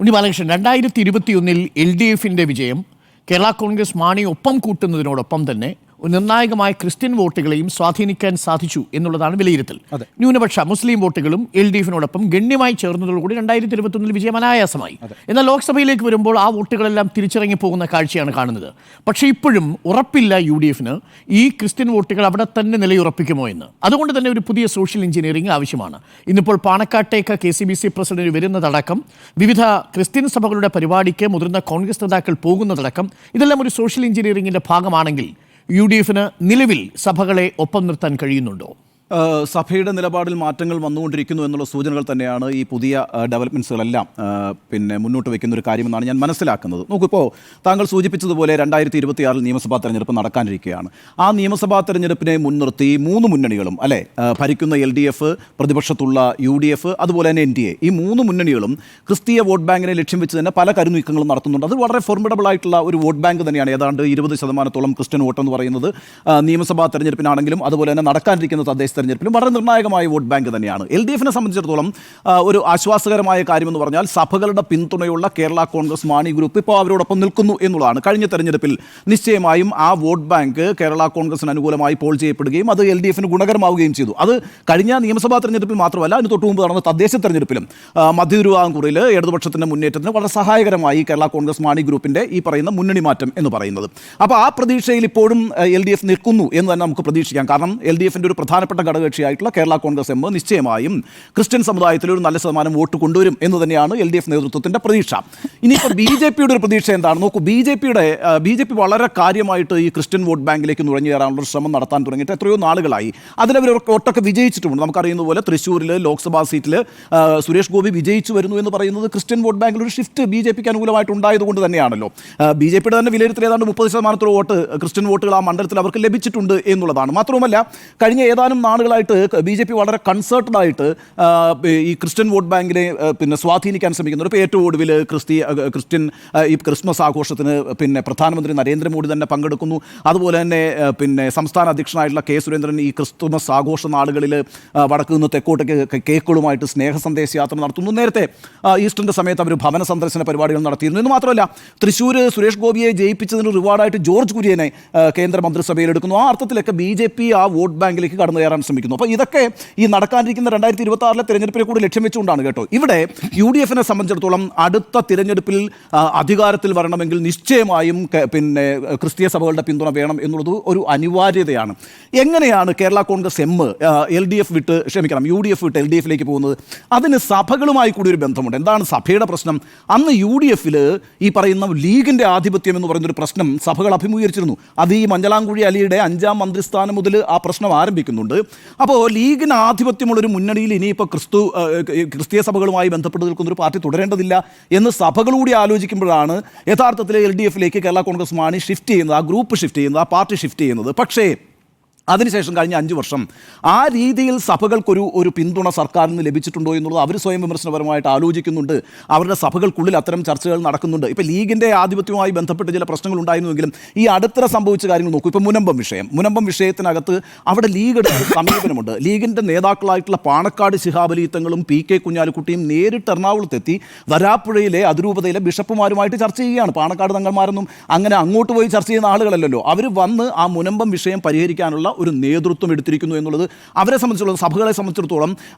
ഉണ്ണി ബാലകൃഷ്ണൻ, 2021 LDFിൻ്റെ വിജയം കേരള കോൺഗ്രസ് മാണി ഒപ്പം കൂട്ടുന്നതിനോടൊപ്പം തന്നെ നിർണായകമായ ക്രിസ്ത്യൻ വോട്ടുകളെയും സ്വാധീനിക്കാൻ സാധിച്ചു എന്നുള്ളതാണ് വിലയിരുത്തൽ. ന്യൂനപക്ഷ മുസ്ലിം വോട്ടുകളും LDFിനോടൊപ്പം ഗണ്യമായി ചേർന്നതോടുകൂടി 2021 വിജയം അനായാസമായി. എന്നാൽ ലോക്സഭയിലേക്ക് വരുമ്പോൾ ആ വോട്ടുകളെല്ലാം തിരിച്ചിറങ്ങി പോകുന്ന കാഴ്ചയാണ് കാണുന്നത്. പക്ഷേ ഇപ്പോഴും ഉറപ്പില്ല UDFന് ഈ ക്രിസ്ത്യൻ വോട്ടുകൾ അവിടെ തന്നെ നിലയുറപ്പിക്കുമോ എന്ന്. അതുകൊണ്ട് തന്നെ ഒരു പുതിയ സോഷ്യൽ എഞ്ചിനീയറിംഗ് ആവശ്യമാണ്. ഇന്നിപ്പോൾ പാണക്കാട്ടേക്ക് KCBC പ്രസിഡന്റ് വരുന്നതടക്കം, വിവിധ ക്രിസ്ത്യൻ സഭകളുടെ പരിപാടിക്ക് മുതിർന്ന കോൺഗ്രസ് നേതാക്കൾ പോകുന്നതടക്കം, ഇതെല്ലാം ഒരു സോഷ്യൽ എഞ്ചിനീയറിംഗിൻ്റെ ഭാഗമാണെങ്കിൽ UDFന് നിലവിൽ സഭകളെ ഒപ്പം നിർത്താൻ കഴിയുന്നുണ്ടോ? സഭയുടെ നിലപാടിൽ മാറ്റങ്ങൾ വന്നുകൊണ്ടിരിക്കുന്നു എന്നുള്ള സൂചനകൾ തന്നെയാണ് ഈ പുതിയ ഡെവലപ്മെൻറ്റ്സുകളെല്ലാം മുന്നോട്ട് വയ്ക്കുന്ന ഒരു കാര്യമെന്നാണ് ഞാൻ മനസ്സിലാക്കുന്നത്. നോക്കിപ്പോൾ താങ്കൾ സൂചിപ്പിച്ചതുപോലെ 2026 നിയമസഭാ തെരഞ്ഞെടുപ്പ് നടക്കാനിരിക്കുകയാണ്. ആ നിയമസഭാ തെരഞ്ഞെടുപ്പിനെ മുൻനിർത്തി മൂന്ന് മുന്നണികളും ഭരിക്കുന്ന LDF, പ്രതിപക്ഷത്തുള്ള UDF, അതുപോലെ തന്നെ NDA, ഈ മൂന്ന് മുന്നണികളും ക്രിസ്തീയ വോട്ട് ബാങ്കിനെ ലക്ഷ്യം വെച്ച് തന്നെ പല കരുനീക്കങ്ങളും നടത്തുന്നുണ്ട്. അത് വളരെ ഫോർമിഡബിൾ ആയിട്ടുള്ള ഒരു വോട്ട് ബാങ്ക് തന്നെയാണ്. ഏതാണ്ട് 20% ക്രിസ്ത്യൻ വോട്ടെന്ന് പറയുന്നത് നിയമസഭാ തെരഞ്ഞെടുപ്പിനാണെങ്കിലും അതുപോലെ തന്നെ നടക്കാനിരിക്കുന്ന തദ്ദേശ തെരഞ്ഞെടുപ്പിലും വളരെ നിർണായകമായ വോട്ട് ബാങ്ക് തന്നെയാണ്. LDFനെ സംബന്ധിച്ചിടത്തോളം ഒരു ആശ്വാസകരമായ കാര്യമെന്ന് പറഞ്ഞാൽ സഭകളുടെ പിന്തുണയുള്ള കേരള കോൺഗ്രസ് മാണി ഗ്രൂപ്പ് ഇപ്പോൾ അവരോടൊപ്പം നിൽക്കുന്നു എന്നുള്ളതാണ്. കഴിഞ്ഞ തെരഞ്ഞെടുപ്പിൽ നിശ്ചയമായും ആ വോട്ട് ബാങ്ക് കേരള കോൺഗ്രസിന് അനുകൂലമായി പോൾ ചെയ്യപ്പെടുകയും അത് LDFന് ഗുണകരമാവുകയും ചെയ്തു. അത് കഴിഞ്ഞ നിയമസഭാ തെരഞ്ഞെടുപ്പിൽ മാത്രമല്ല, അതിന് തൊട്ടു മുമ്പ് നടന്ന തദ്ദേശ തെരഞ്ഞെടുപ്പിലും മധ്യ തിരുവിതാംകൂറിൽ ഇടതുപക്ഷത്തിൻ്റെ മുന്നേറ്റത്തിന് വളരെ സഹായകരമായി കേരള കോൺഗ്രസ് മാണി ഗ്രൂപ്പിൻ്റെ ഈ പറയുന്ന മുന്നണി മാറ്റം എന്ന് പറയുന്നത്. അപ്പോൾ ആ പ്രതീക്ഷയിൽ ഇപ്പോഴും LDF നിൽക്കുന്നു എന്ന് തന്നെ നമുക്ക് പ്രതീക്ഷിക്കാം. കാരണം LDFൻ്റെ ഒരു പ്രധാനപ്പെട്ട ഘടകകക്ഷിയായിട്ടുള്ള കേരള കോൺഗ്രസ് എം നിശ്ചയമായും ക്രിസ്ത്യൻ സമുദായത്തിൽ ഒരു നല്ല ശതമാനം വോട്ട് കൊണ്ടുവരും എന്ന് തന്നെയാണ് LDF നേതൃത്വത്തിൻ്റെ പ്രതീക്ഷ. ഇനിയിപ്പോൾ BJPയുടെ ഒരു പ്രതീക്ഷ എന്താണ്? നോക്കൂ, BJP വളരെ കാര്യമായിട്ട് ഈ ക്രിസ്ത്യൻ വോട്ട് ബാങ്കിലേക്ക് നുഴഞ്ഞു കയറാനുള്ള ഒരു ശ്രമം നടത്താൻ തുടങ്ങിയിട്ട് എത്രയോ നാളുകളായി. അതിലവർ ഒട്ടൊക്കെ വിജയിച്ചിട്ടുമുണ്ട്. നമുക്കറിയുന്ന പോലെ തൃശ്ശൂരിൽ ലോക്സഭാ സീറ്റിൽ സുരേഷ് ഗോപി വിജയിച്ചു വരുന്നു എന്ന് പറയുന്നത് ക്രിസ്ത്യൻ വോട്ട് ബാങ്കിൽ ഒരു ഷിഫ്റ്റ് BJPക്ക് അനുകൂലമായിട്ട് ഉണ്ടായതുകൊണ്ട് തന്നെയാണല്ലോ. BJPയുടെ തന്നെ വിലയിരുത്തൽ ഏതാണ്ട് 30% വോട്ട് ക്രിസ്ത്യൻ വോട്ടുകൾ ആ മണ്ഡലത്തിൽ അവർക്ക് ലഭിച്ചിട്ടുണ്ട് എന്നുള്ളതാണ്. മാത്രവുമല്ല, കഴിഞ്ഞ ഏതാനും നാളുകളായിട്ട് BJP വളരെ കൺസേർട്ടഡ് ആയിട്ട് ഈ ക്രിസ്ത്യൻ വോട്ട് ബാങ്കിനെ സ്വാധീനിക്കാൻ ശ്രമിക്കുന്നുണ്ട്. ഇപ്പോൾ ഏറ്റവും ഒടുവിൽ ക്രിസ്ത്യൻ ഈ ക്രിസ്മസ് ആഘോഷത്തിന് പ്രധാനമന്ത്രി നരേന്ദ്രമോദി തന്നെ പങ്കെടുക്കുന്നു. അതുപോലെ തന്നെ സംസ്ഥാന അധ്യക്ഷനായിട്ടുള്ള K. സുരേന്ദ്രൻ ഈ ക്രിസ്തുമസ് ആഘോഷ നാളുകളിൽ വടക്ക് നിന്ന് തെക്കോട്ടേക്ക് കേക്കുകളുമായിട്ട് സ്നേഹ സന്ദേശ യാത്ര നടത്തുന്നു. നേരത്തെ ഈസ്റ്ററിൻ്റെ സമയത്ത് അവർ ഭവന സന്ദർശന പരിപാടികൾ നടത്തിയിരുന്നു. എന്ന് മാത്രമല്ല, തൃശ്ശൂർ സുരേഷ് ഗോപിയെ ജയിപ്പിച്ചതിന് റിവാർഡായിട്ട് ജോർജ് കുര്യനെ കേന്ദ്ര മന്ത്രിസഭയിൽ എടുക്കുന്നു. ആ അർത്ഥത്തിലൊക്കെ BJP ആ വോട്ട് ബാങ്കിലേക്ക് കടന്നു കയറാൻ ശ്രമിക്കുന്നു. അപ്പോൾ ഇതൊക്കെ ഈ നടക്കാനിരിക്കുന്ന 2026 തെരഞ്ഞെടുപ്പിനെ കൂടി ലക്ഷ്യം വെച്ചുകൊണ്ടാണ് കേട്ടോ. ഇവിടെ UDFനെ സംബന്ധിച്ചിടത്തോളം അടുത്ത തിരഞ്ഞെടുപ്പിൽ അധികാരത്തിൽ വരണമെങ്കിൽ നിശ്ചയമായും ക്രിസ്തീയ സഭകളുടെ പിന്തുണ വേണം എന്നുള്ളത് ഒരു അനിവാര്യതയാണ്. എങ്ങനെയാണ് കേരള കോൺഗ്രസ് എം UDF വിട്ട് LDFിലേക്ക് പോകുന്നത്? അതിന് സഭകളുമായി കൂടി ഒരു ബന്ധമുണ്ട്. എന്താണ് സഭയുടെ പ്രശ്നം? അന്ന് UDFിൽ ഈ പറയുന്ന ലീഗിൻ്റെ ആധിപത്യം എന്ന് പറയുന്നൊരു പ്രശ്നം സഭകൾ അഭിമുഖീകരിച്ചിരുന്നു. അത് ഈ മഞ്ചലാംകുഴി അലിയുടെ 5ാം മന്ത്രിസ്ഥാനം മുതൽ ആ പ്രശ്നം ആരംഭിക്കുന്നുണ്ട്. അപ്പോൾ ലീഗിന് ആധിപത്യമുള്ളൊരു മുന്നണിയിൽ ഇനിയിപ്പോൾ ക്രിസ്തീയ സഭകളുമായി ബന്ധപ്പെട്ട് നിൽക്കുന്നൊരു പാർട്ടി തുടരേണ്ടതില്ല എന്ന് സഭകളൂടി ആലോചിക്കുമ്പോഴാണ് യഥാർത്ഥത്തിൽ LDFിലേക്ക് കേരള കോൺഗ്രസ് മാണി ഷിഫ്റ്റ് ചെയ്യുന്നത്, ആ ഗ്രൂപ്പ് ഷിഫ്റ്റ് ചെയ്യുന്നത്, ആ പാർട്ടി ഷിഫ്റ്റ് ചെയ്യുന്നത്. പക്ഷേ അതിനുശേഷം കഴിഞ്ഞ 5 വർഷം ആ രീതിയിൽ സഭകൾക്കൊരു പിന്തുണ സർക്കാരിൽ നിന്ന് ലഭിച്ചിട്ടുണ്ടോ എന്നുള്ളത് അവർ സ്വയം വിമർശനപരമായിട്ട് ആലോചിക്കുന്നുണ്ട്. അവരുടെ സഭകൾക്കുള്ളിൽ അത്തരം ചർച്ചകൾ നടക്കുന്നുണ്ട്. ഇപ്പോൾ ലീഗിൻ്റെ ആധിപത്യവുമായി ബന്ധപ്പെട്ട് ചില പ്രശ്നങ്ങൾ ഉണ്ടായിരുന്നുവെങ്കിലും ഈ അടുത്തിടെ സംഭവിച്ച കാര്യങ്ങൾ നോക്കൂ. ഇപ്പോൾ മുനമ്പം വിഷയത്തിനകത്ത് അവിടെ ലീഗിൻ്റെ സമീപനമുണ്ട്. ലീഗിൻ്റെ നേതാക്കളായിട്ടുള്ള പാണക്കാട് ശിഹാബ് അലി തങ്ങളും PK കുഞ്ഞാലിക്കുട്ടിയും നേരിട്ട് എറണാകുളത്തെത്തി വരാപ്പുഴയിലെ അതിരൂപതയിലെ ബിഷപ്പുമാരുമായിട്ട് ചർച്ച ചെയ്യുകയാണ്. പാണക്കാട് തങ്ങന്മാരൊന്നും അങ്ങനെ അങ്ങോട്ട് പോയി ചർച്ച ചെയ്യുന്ന ആളുകളല്ലല്ലോ. അവർ വന്ന് ആ മുനമ്പം വിഷയം പരിഹരിക്കാനുള്ള ഒരു നേതൃത്വം എടുത്തിരിക്കുന്നു എന്നുള്ളത് അവരെ സംബന്ധിച്ചിടത്തോളം, സഭകളെ സംബന്ധിച്ചിടത്തോളം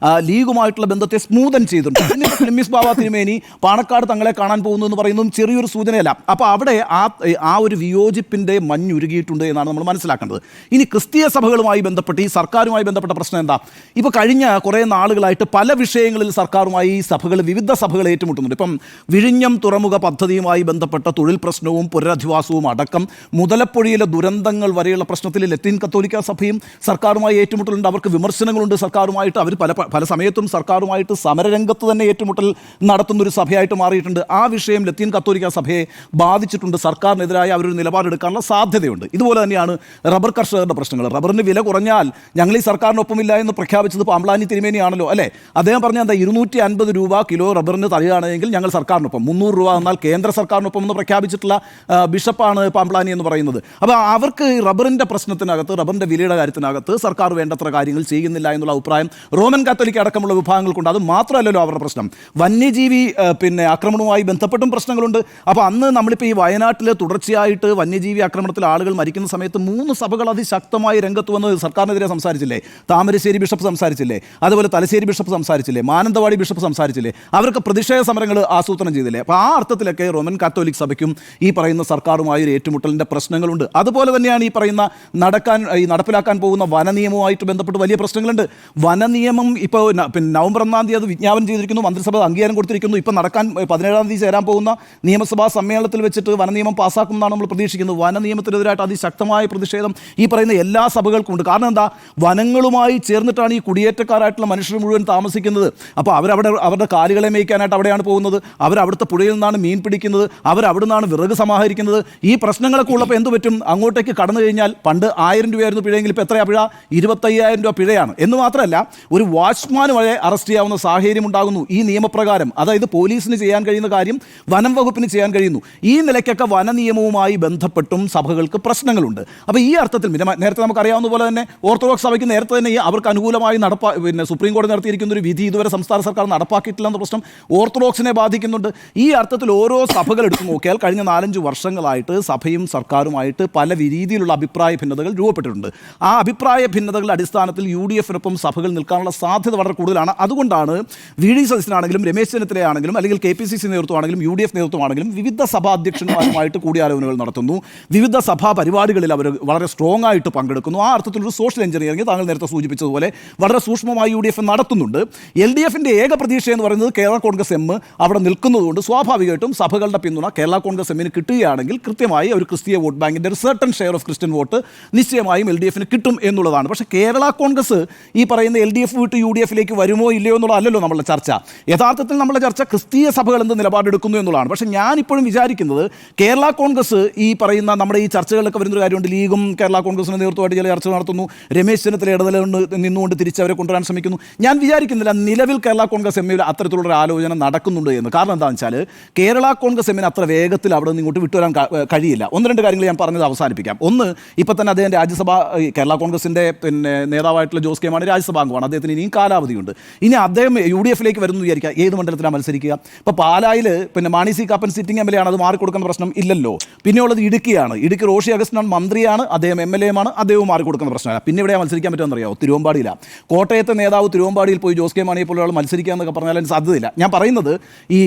ലീഗുമായിട്ടുള്ള ബന്ധത്തെ സ്മൂതൻ ചെയ്തിട്ടുണ്ട്. ക്ലിമ്മിസ് ബാബ തിരുമേനി പാണക്കാട് തങ്ങളെ കാണാൻ പോകുന്നു എന്ന് പറയുന്നതും ചെറിയൊരു സൂചനയല്ല. അപ്പോൾ അവിടെ ആ ഒരു വിയോജിപ്പിൻ്റെ മഞ്ഞുരുകിയിട്ടുണ്ട് എന്നാണ് നമ്മൾ മനസ്സിലാക്കേണ്ടത്. ഇനി ക്രിസ്തീയ സഭകളുമായി ബന്ധപ്പെട്ട് ഈ സർക്കാരുമായി ബന്ധപ്പെട്ട പ്രശ്നം എന്താ? ഇപ്പോൾ കഴിഞ്ഞ കുറേ നാളുകളായിട്ട് പല വിഷയങ്ങളിൽ സർക്കാരുമായി വിവിധ സഭകൾ ഏറ്റുമുട്ടുന്നുണ്ട്. ഇപ്പം വിഴിഞ്ഞം തുറമുഖ പദ്ധതിയുമായി ബന്ധപ്പെട്ട തൊഴിൽ പ്രശ്നവും പുനരധിവാസവും അടക്കം മുതലപ്പൊഴിയിലെ ദുരന്തങ്ങൾ വരെയുള്ള പ്രശ്നത്തിൽ ലത്തീൻ കത്തോലിക്ക സഭയും സർക്കാരുമായി ഏറ്റുമുട്ടലുണ്ട്. അവർക്ക് വിമർശനങ്ങളുണ്ട് സർക്കാരുമായിട്ട്. അവർ പല സമയത്തും സർക്കാരുമായിട്ട് സമരരംഗത്ത് തന്നെ ഏറ്റുമുട്ടൽ നടത്തുന്നൊരു സഭയായിട്ട് മാറിയിട്ടുണ്ട്. ആ വിഷയം ലത്തീൻ കത്തോലിക്ക സഭയെ ബാധിച്ചിട്ടുണ്ട്. സർക്കാരിനെതിരായി അവരൊരു നിലപാടെടുക്കാനുള്ള സാധ്യതയുണ്ട്. ഇതുപോലെ തന്നെയാണ് റബ്ബർ കർഷകരുടെ പ്രശ്നങ്ങൾ. റബ്ബറിന് വില കുറഞ്ഞാൽ ഞങ്ങൾ ഈ സർക്കാരിനൊപ്പമില്ല എന്ന് പ്രഖ്യാപിച്ചത് പാമ്പ്ലാനി തിരുമേനിയാണല്ലോ, അല്ലേ? അദ്ദേഹം പറഞ്ഞാൽ എന്താ, 250 രൂപ കിലോ റബ്ബറിന് തരികയാണെങ്കിൽ ഞങ്ങൾ സർക്കാരിനൊപ്പം, 300 രൂപ എന്നാൽ കേന്ദ്ര സർക്കാരിനൊപ്പം എന്ന് പ്രഖ്യാപിച്ചിട്ടുള്ള ബിഷപ്പാണ് പാമ്പ്ലാനി എന്ന് പറയുന്നത്. അപ്പോൾ അവർക്ക് റബ്ബറിൻ്റെ പ്രശ്നത്തിനകത്ത്, റബ്ബറിൻ്റെ വേലിയുടെ കാര്യത്തിനകത്ത് സർക്കാർ വേണ്ടത്ര കാര്യങ്ങൾ ചെയ്യുന്നില്ല എന്നുള്ള അഭിപ്രായം റോമൻ കാത്തോലിക് അടക്കമുള്ള വിഭാഗങ്ങൾക്കുണ്ട്. അത് മാത്രമല്ലല്ലോ അവരുടെ പ്രശ്നം, വന്യജീവി ആക്രമണവുമായി ബന്ധപ്പെട്ടും പ്രശ്നങ്ങളുണ്ട്. അപ്പോൾ അന്ന് നമ്മളിപ്പോൾ ഈ വയനാട്ടിൽ തുടർച്ചയായിട്ട് വന്യജീവി ആക്രമണത്തിൽ ആളുകൾ മരിക്കുന്ന സമയത്ത് 3 സഭകൾ അതിശക്തമായി രംഗത്ത് വന്ന് സർക്കാരിനെതിരെ സംസാരിച്ചില്ലേ? താമരശ്ശേരി ബിഷപ്പ് സംസാരിച്ചില്ലേ? അതുപോലെ തലശ്ശേരി ബിഷപ്പ് സംസാരിച്ചില്ലേ? മാനന്തവാടി ബിഷപ്പ് സംസാരിച്ചില്ലേ? അവർക്ക് പ്രതിഷേധ സമരങ്ങൾ ആസൂത്രണം ചെയ്തില്ലേ? അപ്പോൾ ആ അർത്ഥത്തിലൊക്കെ റോമൻ കാത്തോലിക് സഭയ്ക്കും ഈ പറയുന്ന സർക്കാരുമായി ഒരു ഏറ്റുമുട്ടലിൻ്റെ പ്രശ്നങ്ങളുണ്ട്. അതുപോലെ തന്നെയാണ് ഈ പറയുന്ന നടപ്പിലാക്കാൻ പോകുന്ന വനനിയമവുമായിട്ട് ബന്ധപ്പെട്ട് വലിയ പ്രശ്നങ്ങളുണ്ട്. വനനിയമം ഇപ്പോൾ നവംബർ 1-ാം തീയതി അത് വിജ്ഞാപനം ചെയ്തിരിക്കുന്നു, മന്ത്രിസഭ അംഗീകാരം കൊടുത്തിരിക്കുന്നു. ഇപ്പോൾ 17-ാം തീയതി ചേരാൻ പോകുന്ന നിയമസഭാ സമ്മേളനത്തിൽ വെച്ചിട്ട് വനനിയമം പാസ്സാക്കുമെന്നാണ് നമ്മൾ പ്രതീക്ഷിക്കുന്നത്. വനനിയമത്തിനെതിരായിട്ട് അതിശക്തമായ പ്രതിഷേധം ഈ പറയുന്ന എല്ലാ സഭകൾക്കും ഉണ്ട്. കാരണം എന്താ, വനങ്ങളുമായി ചേർന്നിട്ടാണ് ഈ കുടിയേറ്റക്കാരായിട്ടുള്ള മനുഷ്യർ മുഴുവൻ താമസിക്കുന്നത്. അപ്പോൾ അവരുടെ കാലുകളെ മേയ്ക്കാനായിട്ട് അവിടെയാണ് പോകുന്നത്, അവരവിടുത്തെ പുഴയിൽ നിന്നാണ് മീൻ പിടിക്കുന്നത്, അവരവിടെ നിന്നാണ് വിറക് സമാഹരിക്കുന്നത്. ഈ പ്രശ്നങ്ങളൊക്കെ ഉള്ളപ്പോൾ എന്ത് പറ്റും? അങ്ങോട്ടേക്ക് കടന്നു കഴിഞ്ഞാൽ പണ്ട് 1000 രൂപയായിരുന്നു പിഴയെങ്കിൽ ഇപ്പോൾ എത്രയാണ് പിഴ? 25,000 രൂപ പിഴയാണ്. എന്ന് മാത്രമല്ല, ഒരു വാച്ച്മാൻ വരെ അറസ്റ്റ് ചെയ്യാവുന്ന സാഹചര്യം ഉണ്ടാകുന്നു ഈ നിയമപ്രകാരം. അതായത് പോലീസിന് ചെയ്യാൻ കഴിയുന്ന കാര്യം വനം വകുപ്പിന് ചെയ്യാൻ കഴിയുന്നു. ഈ നിലയ്ക്കൊക്കെ വനനിയമവുമായി ബന്ധപ്പെട്ടും സഭകൾക്ക് പ്രശ്നങ്ങളുണ്ട്. അപ്പോൾ ഈ അർത്ഥത്തിൽ നേരത്തെ നമുക്കറിയാവുന്ന പോലെ തന്നെ ഓർത്തഡോക്സ് സഭയ്ക്ക് നേരത്തെ തന്നെ അവർക്ക് അനുകൂലമായി സുപ്രീം കോടതി നടത്തിയിരിക്കുന്ന ഒരു വിധി ഇതുവരെ സംസ്ഥാന സർക്കാർ നടപ്പാക്കിയിട്ടില്ലെന്ന പ്രശ്നം ഓർത്തഡോക്സിനെ ബാധിക്കുന്നുണ്ട്. ഈ അർത്ഥത്തിൽ ഓരോ സഭകൾ എടുത്തു നോക്കിയാൽ കഴിഞ്ഞ 4-5 വർഷങ്ങളായിട്ട് സഭയും സർക്കാരുമായിട്ട് പല രീതിയിലുള്ള അഭിപ്രായ ഭിന്നതകൾ രൂപപ്പെട്ടിട്ടുണ്ട്. ആ അഭിപ്രായ ഭിന്നതകളുടെ അടിസ്ഥാനത്തിൽ UDF-നൊപ്പം സഭകൾ നിൽക്കാനുള്ള സാധ്യത വളരെ കൂടുതലാണ്. അതുകൊണ്ടാണ് VD സതീശനാണെങ്കിലും രമേശ് ചെന്നിത്തലയാണെങ്കിലും അല്ലെങ്കിൽ KPCC നേതൃത്വമാണെങ്കിലും UDF നേതൃത്വമാണെങ്കിലും വിവിധ സഭാ അധ്യക്ഷന്മാരുമായിട്ട് കൂടിയാലോചനകൾ നടത്തുന്നു. വിവിധ സഭാ പരിപാടികളിൽ അവർ വളരെ സ്ട്രോങ് ആയിട്ട് പങ്കെടുക്കുന്നു. ആ അർത്ഥത്തിലൊരു സോഷ്യൽ എഞ്ചിനീയറിംഗ് താങ്കൾ നേരത്തെ സൂചിപ്പിച്ചതുപോലെ വളരെ സൂക്ഷ്മമായി UDF നടത്തുന്നുണ്ട്. LDF-ന്റെ ഏക പ്രതീക്ഷ എന്ന് പറയുന്നത് കേരള കോൺഗ്രസ് എം അവിടെ നിൽക്കുന്നതുകൊണ്ട് സ്വാഭാവികമായിട്ടും സഭകളുടെ പിന്തുണ കേരള കോൺഗ്രസ് എമ്മിന് കിട്ടുകയാണെങ്കിൽ കൃത്യമായി ഒരു ക്രിസ്തീയ വോട്ട് ബാങ്കിൻ്റെ ഒരു certain share of Christian vote നിശ്ചയമായും LDF-ന് കിട്ടും എന്നുള്ളതാണ്. പക്ഷേ കേരള കോൺഗ്രസ് ഈ പറയുന്ന LDF വിട്ട് UDF-ലേക്ക് വരുമോ ഇല്ലയോ എന്നുള്ളതല്ലല്ലോ നമ്മളുടെ ചർച്ച. യഥാർത്ഥത്തിൽ നമ്മളുടെ ചർച്ച ക്രിസ്തീയ സഭകൾ എന്ത് നിലപാടെടുക്കുന്നു എന്നുള്ളതാണ്. പക്ഷേ ഞാനിപ്പോഴും വിചാരിക്കുന്നത് കേരള കോൺഗ്രസ് ഈ പറയുന്ന നമ്മുടെ ഈ ചർച്ചകളിലൊക്കെ വരുന്നൊരു കാര്യമുണ്ട്. ലീഗും കേരള കോൺഗ്രസിൻ്റെ നേതൃത്വമായിട്ട് ചില ചർച്ച നടത്തുന്നു, രമേശ് ചെന്നിത്തല ഇടനിലകൊണ്ട് നിന്നുകൊണ്ട് തിരിച്ചവരെ കൊണ്ടുവരാൻ ശ്രമിക്കുന്നു. ഞാൻ വിചാരിക്കുന്നില്ല നിലവിൽ കേരള കോൺഗ്രസ് എമ്മിൽ അത്തരത്തിലുള്ള ആലോചന നടക്കുന്നുണ്ട് എന്ന്. കാരണം എന്താണെന്ന് വെച്ചാൽ കേരള കോൺഗ്രസ് എമ്മിന് അത്ര വേഗത്തിൽ അവിടെ നിന്ന് ഇങ്ങോട്ട് വിട്ടുവരാൻ കഴിയില്ല. 1-2 കാര്യങ്ങൾ ഞാൻ പറഞ്ഞത് അവസാനിപ്പിക്കാം. ഒന്ന്, ഇപ്പം തന്നെ അദ്ദേഹം രാജ്യസഭ കേരള കോൺഗ്രസിൻ്റെ നേതാവായിട്ടുള്ള ജോസ് കെ മാണി രാജ്യസഭാ അംഗമാണ്. അദ്ദേഹത്തിന് ഇനിയും കാലാവധിയുണ്ട്. ഇനി അദ്ദേഹം UDF-ലേക്ക് വരുന്നു വിചാരിക്കുക, ഏത് മണ്ഡലത്തിലാണ് മത്സരിക്കുക? ഇപ്പോൾ പാലായിൽ Mani C Kappan sitting MLA ആണ്, അത് മാറിക്കൊടുക്കുന്ന പ്രശ്നം ഇല്ലല്ലോ. പിന്നെയുള്ളത് ഇടുക്കിയാണ്. ഇടുക്കി റോഷി അഗസ്റ്റിനാണ് മന്ത്രിയാണ്, അദ്ദേഹം MLA മാണ്, അദ്ദേഹവും മാറിക്കൊടുക്കുന്ന പ്രശ്നമല്ല. പിന്നെ എവിടെയാണ് മത്സരിക്കാൻ പറ്റുമെന്ന് അറിയാമോ? തിരുവമ്പാടിയിലാണ്. കോട്ടയത്തെ നേതാവ് തിരുവമ്പാടിയിൽ പോയി ജോസ് കെ മാണിയെ പോലെ ഒരാൾ മത്സരിക്കുക എന്നൊക്കെ പറഞ്ഞാൽ അതിന് സാധ്യതയില്ല. ഞാൻ പറയുന്നത് ഈ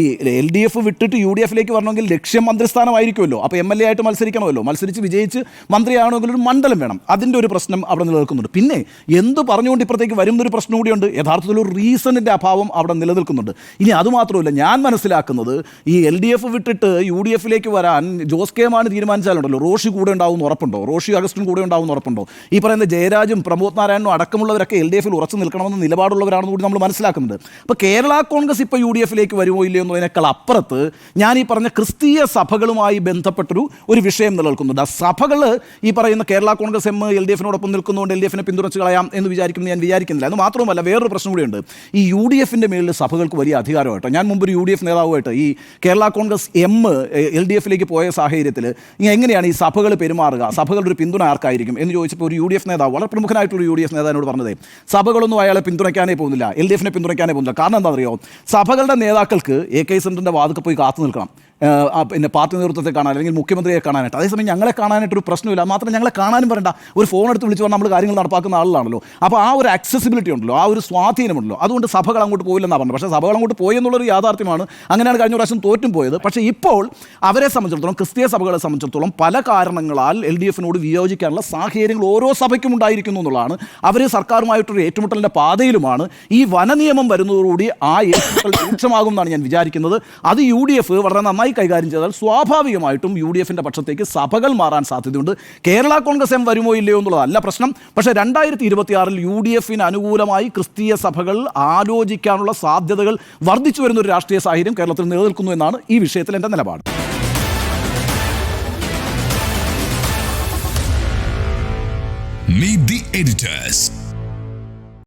LDF വിട്ടിട്ട് UDF-ലേക്ക് വരണമെങ്കിൽ ലക്ഷ്യം മന്ത്രിസ്ഥാനമായിരിക്കുമല്ലോ. അപ്പോൾ MLA ആയിട്ട് മത്സരിക്കണമല്ലോ. മത്സരിച്ച് വിജയിച്ച് മന്ത്രിയാണെങ്കിൽ ഒരു മണ്ഡലം വേണം. അതിൻ്റെ ഒരു പ്രശ്നം അവിടെ നിലനിൽക്കുന്നുണ്ട്. പിന്നെ എന്ത് പറഞ്ഞുകൊണ്ട് ഇപ്പുറത്തേക്ക് വരുന്നൊരു പ്രശ്നം കൂടിയുണ്ട്. യഥാർത്ഥത്തിൽ ഒരു റീസണിൻ്റെ അഭാവം അവിടെ നിലനിൽക്കുന്നുണ്ട്. ഇനി അതുമാത്രമല്ല, ഞാൻ മനസ്സിലാക്കുന്നത് ഈ LDF വിട്ടിട്ട് UDF-ലേക്ക് വരാൻ ജോസ് കെ മാണി തീരുമാനിച്ചാലുണ്ടല്ലോ, റോഷി കൂടെ ഉണ്ടാവുമെന്ന് ഉറപ്പുണ്ടോ? റോഷി അഗസ്റ്റിൻ കൂടെ ഉണ്ടാവുമെന്ന് ഉറപ്പുണ്ടോ? ഈ പറയുന്ന ജയരാജും പ്രമോദ് നാരായണനും അടക്കമുള്ളവരൊക്കെ LDF-ൽ ഉറച്ചു നിൽക്കണമെന്ന് നിലപാടുള്ളവരാണെന്ന് കൂടി നമ്മൾ മനസ്സിലാക്കുന്നുണ്ട്. അപ്പോൾ കേരള കോൺഗ്രസ് ഇപ്പോൾ UDF-ലേക്ക് വരുമോ ഇല്ലയോ എന്നതിനേക്കാൾ അപ്പുറത്ത് ഞാൻ ഈ പറഞ്ഞ ക്രിസ്തീയ സഭകളുമായി ബന്ധപ്പെട്ടൊരു വിഷയം നിലനിൽക്കുന്നുണ്ട്. ആ സഭകൾ ഈ പറയുന്ന കേരള കോൺഗ്രസ് എം LDF-നോടൊപ്പം നിൽക്കുന്നതുകൊണ്ട് LDF-നെ പിന്തുണച്ച് കളയാം എന്ന് ഞാൻ വിചാരിക്കുന്നില്ല. അത് മാത്രമല്ല, വേറൊരു പ്രശ്നം കൂടിയുണ്ട്. ഈ UDF-ന്റെ മേളിൽ സഭകൾക്ക് വലിയ അധികാരമായിട്ടോ. ഞാൻ മുമ്പ് ഒരു UDF നേതാവുമായിട്ട് ഈ കേരള കോൺഗ്രസ് എം LDF-ലേക്ക് പോയ സാഹചര്യത്തിൽ എങ്ങനെയാണ് ഈ സഭകൾ പെരുമാറുക, സഭകളുടെ ഒരു പിന്തുണ ആർക്കായിരിക്കും എന്ന് ചോദിച്ചപ്പോൾ ഒരു UDF നേതാവ്, വളരെ പ്രമുഖനായിട്ടുള്ള UDF നേതാവിനോട് പറഞ്ഞത്, സഭകളൊന്നും അയാളെ പിന്തുണയ്ക്കാനേ പോകുന്നില്ല, LDF-നെ പിന്തുണയ്ക്കാനേ പോകുന്നില്ല. കാരണം എന്താ അറിയോ? സഭകളുടെ നേതാക്കൾക്ക് AK സെൻറ്ററിൻ്റെ വാതിൽക്ക് പോയി കാത്തു നിൽക്കണം. പിന്നെ പാർട്ടി നേതൃത്വത്തെ കാണാൻ അല്ലെങ്കിൽ മുഖ്യമന്ത്രിയെ കാണാനായിട്ട്. അതേസമയം ഞങ്ങളെ കാണാനായിട്ടൊരു പ്രശ്നമില്ല. മാത്രം ഞങ്ങളെ കാണാനും വരണ്ട, ഒരു ഫോൺ എടുത്ത് വിളിച്ച് പറഞ്ഞാൽ നമ്മൾ കാര്യങ്ങൾ നടപ്പാക്കുന്ന ആളാണല്ലോ. അപ്പോൾ ആ ഒരു ആക്സസിബിലിറ്റി ഉണ്ടല്ലോ, ആ ഒരു സ്വാധീനമുണ്ടല്ലോ. അതുകൊണ്ട് സഭകൾ അങ്ങോട്ട് പോയില്ലെന്നാണ് പറഞ്ഞത്. പക്ഷേ സഭകൾ അങ്ങോട്ട് പോയി എന്നുള്ളൊരു യാഥാർത്ഥ്യമാണ്. അങ്ങനെയാണ് കഴിഞ്ഞ പ്രാവശ്യം തോറ്റും പോയത്. പക്ഷേ ഇപ്പോൾ അവരെ സംബന്ധിച്ചിടത്തോളം, ക്രിസ്തീയ സഭകളെ സംബന്ധിച്ചിടത്തോളം പല കാരണങ്ങളാൽ LDF-നോട് വിയോജിക്കാനുള്ള സാഹചര്യങ്ങൾ ഓരോ സഭയ്ക്കും ഉണ്ടായിരിക്കുന്നു എന്നുള്ളതാണ്. അവർ സർക്കാരുമായിട്ടൊരു ഏറ്റുമുട്ടലിൻ്റെ പാതയിലുമാണ്. ഈ വനനിയമം വരുന്നതോടുകൂടി ആ ഏറ്റുമുട്ടൽ രൂക്ഷമാകും എന്നാണ് ഞാൻ വിചാരിക്കുന്നത്. അത് UDF വളരെ നന്നായി കൈകാര്യം ചെയ്താൽ സ്വാഭാവികമായിട്ടും UDF-ന്റെ പക്ഷത്തേക്ക് സഭകൾ മാറാൻ സാധ്യതയുണ്ട്. കേരള കോൺഗ്രസ് എം വരുമോ ഇല്ലയോ എന്നുള്ളതല്ല പ്രശ്നം. പക്ഷേ 2026-ൽ UDF-ന് അനുകൂലമായി ക്രിസ്തീയ സഭകൾ ആലോചിക്കാനുള്ള സാധ്യതകൾ വർദ്ധിച്ചു വരുന്ന ഒരു രാഷ്ട്രീയ സാഹചര്യം കേരളത്തിൽ നിലനിൽക്കുന്നു എന്നാണ് ഈ വിഷയത്തിൽ എൻ്റെ നിലപാട്. Meet the editors.